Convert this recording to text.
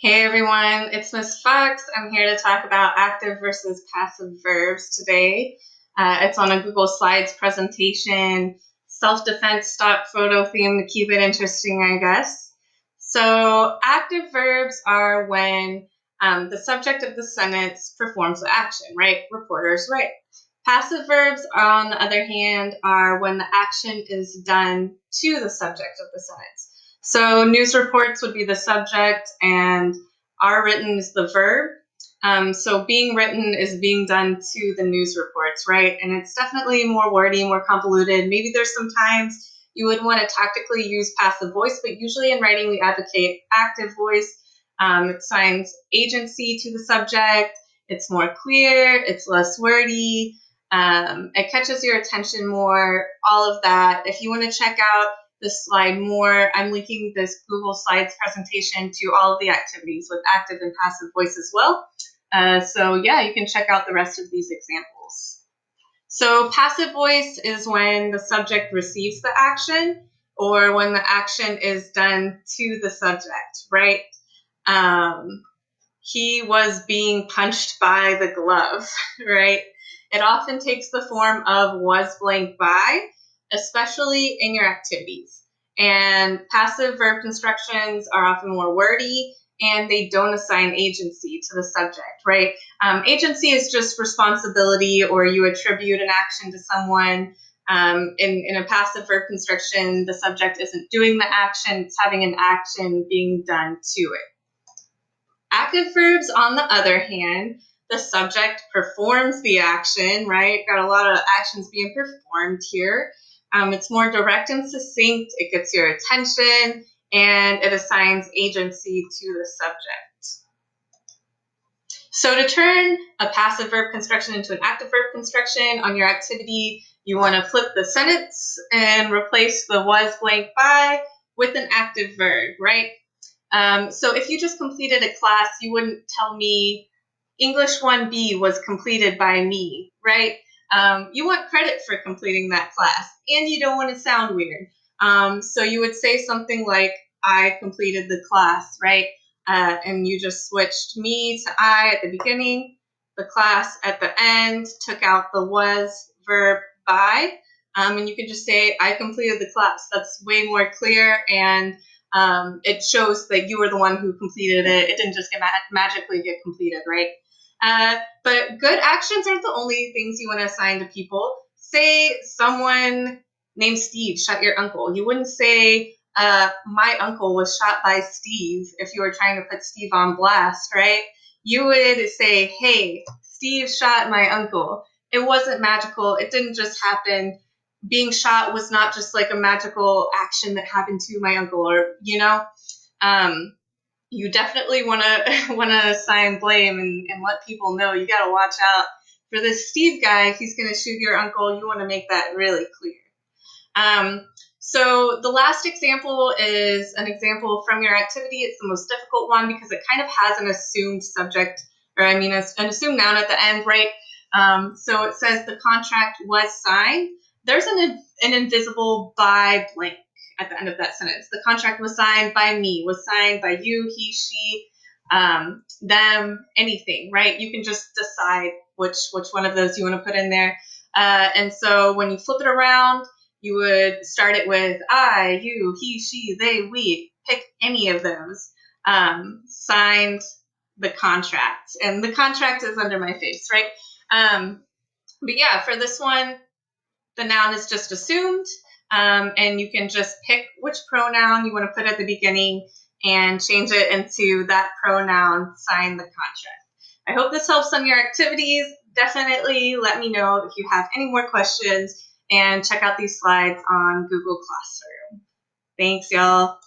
Hey everyone, it's Miss Fox. I'm here to talk about active versus passive verbs today. It's on a Google Slides presentation, self-defense stock photo theme to keep it interesting, I guess. So active verbs are when the subject of the sentence performs the action, right? Reporters write. Passive verbs, on the other hand, are when the action is done to the subject of the sentence. So news reports would be the subject and are written is the verb. So being written is being done to the news reports, right? And it's definitely more wordy, more convoluted. Maybe there's some times you would want to tactically use passive voice, but usually in writing we advocate active voice. It assigns agency to the subject. It's more clear. It's less wordy. It catches your attention more, all of that. If you want to check out this slide more, I'm linking this Google Slides presentation to all of the activities with active and passive voice as well. So yeah, you can check out the rest of these examples. So passive voice is when the subject receives the action or when the action is done to the subject, right? He was being punched by the glove, right? It often takes the form of was blank by, especially in your activities. And passive verb constructions are often more wordy and they don't assign agency to the subject, right? Agency is just responsibility, or you attribute an action to someone. In a passive verb construction, the subject isn't doing the action, it's having an action being done to it. Active verbs, on the other hand, the subject performs the action, right? Got a lot of actions being performed here. It's more direct and succinct, it gets your attention, and it assigns agency to the subject. So to turn a passive verb construction into an active verb construction on your activity, you want to flip the sentence and replace the was blank by with an active verb, right? So if you just completed a class, you wouldn't tell me English 1B was completed by me, right? You want credit for completing that class, and you don't want to sound weird. So you would say something like, I completed the class, right? And you just switched me to I at the beginning, the class at the end, took out the was verb by, and you can just say, I completed the class. That's way more clear, and it shows that you were the one who completed it. It didn't just magically get completed, right? But good actions aren't the only things you want to assign to people. Say someone named Steve shot your uncle. You wouldn't say, my uncle was shot by Steve if you were trying to put Steve on blast, right? You would say, hey, Steve shot my uncle. It wasn't magical. It didn't just happen. Being shot was not just like a magical action that happened to my uncle, or you definitely want to assign blame and let people know you got to watch out for this Steve guy. He's going to shoot your uncle. You want to make that really clear. So the last example is an example from your activity. It's the most difficult one because it kind of has an assumed subject, or an assumed noun at the end, right? So it says the contract was signed. There's an invisible by blank at the end of that sentence. The contract was signed by me, was signed by you, he, she, them, anything, right? You can just decide which one of those you want to put in there. And so when you flip it around, you would start it with I, you, he, she, they, we. Pick any of those. Signed the contract. And the contract is under my face, right? But yeah, for this one, the noun is just assumed. And you can just pick which pronoun you want to put at the beginning and change it into that pronoun, sign the contract. I hope this helps on your activities. Definitely let me know if you have any more questions, and check out these slides on Google Classroom. Thanks, y'all.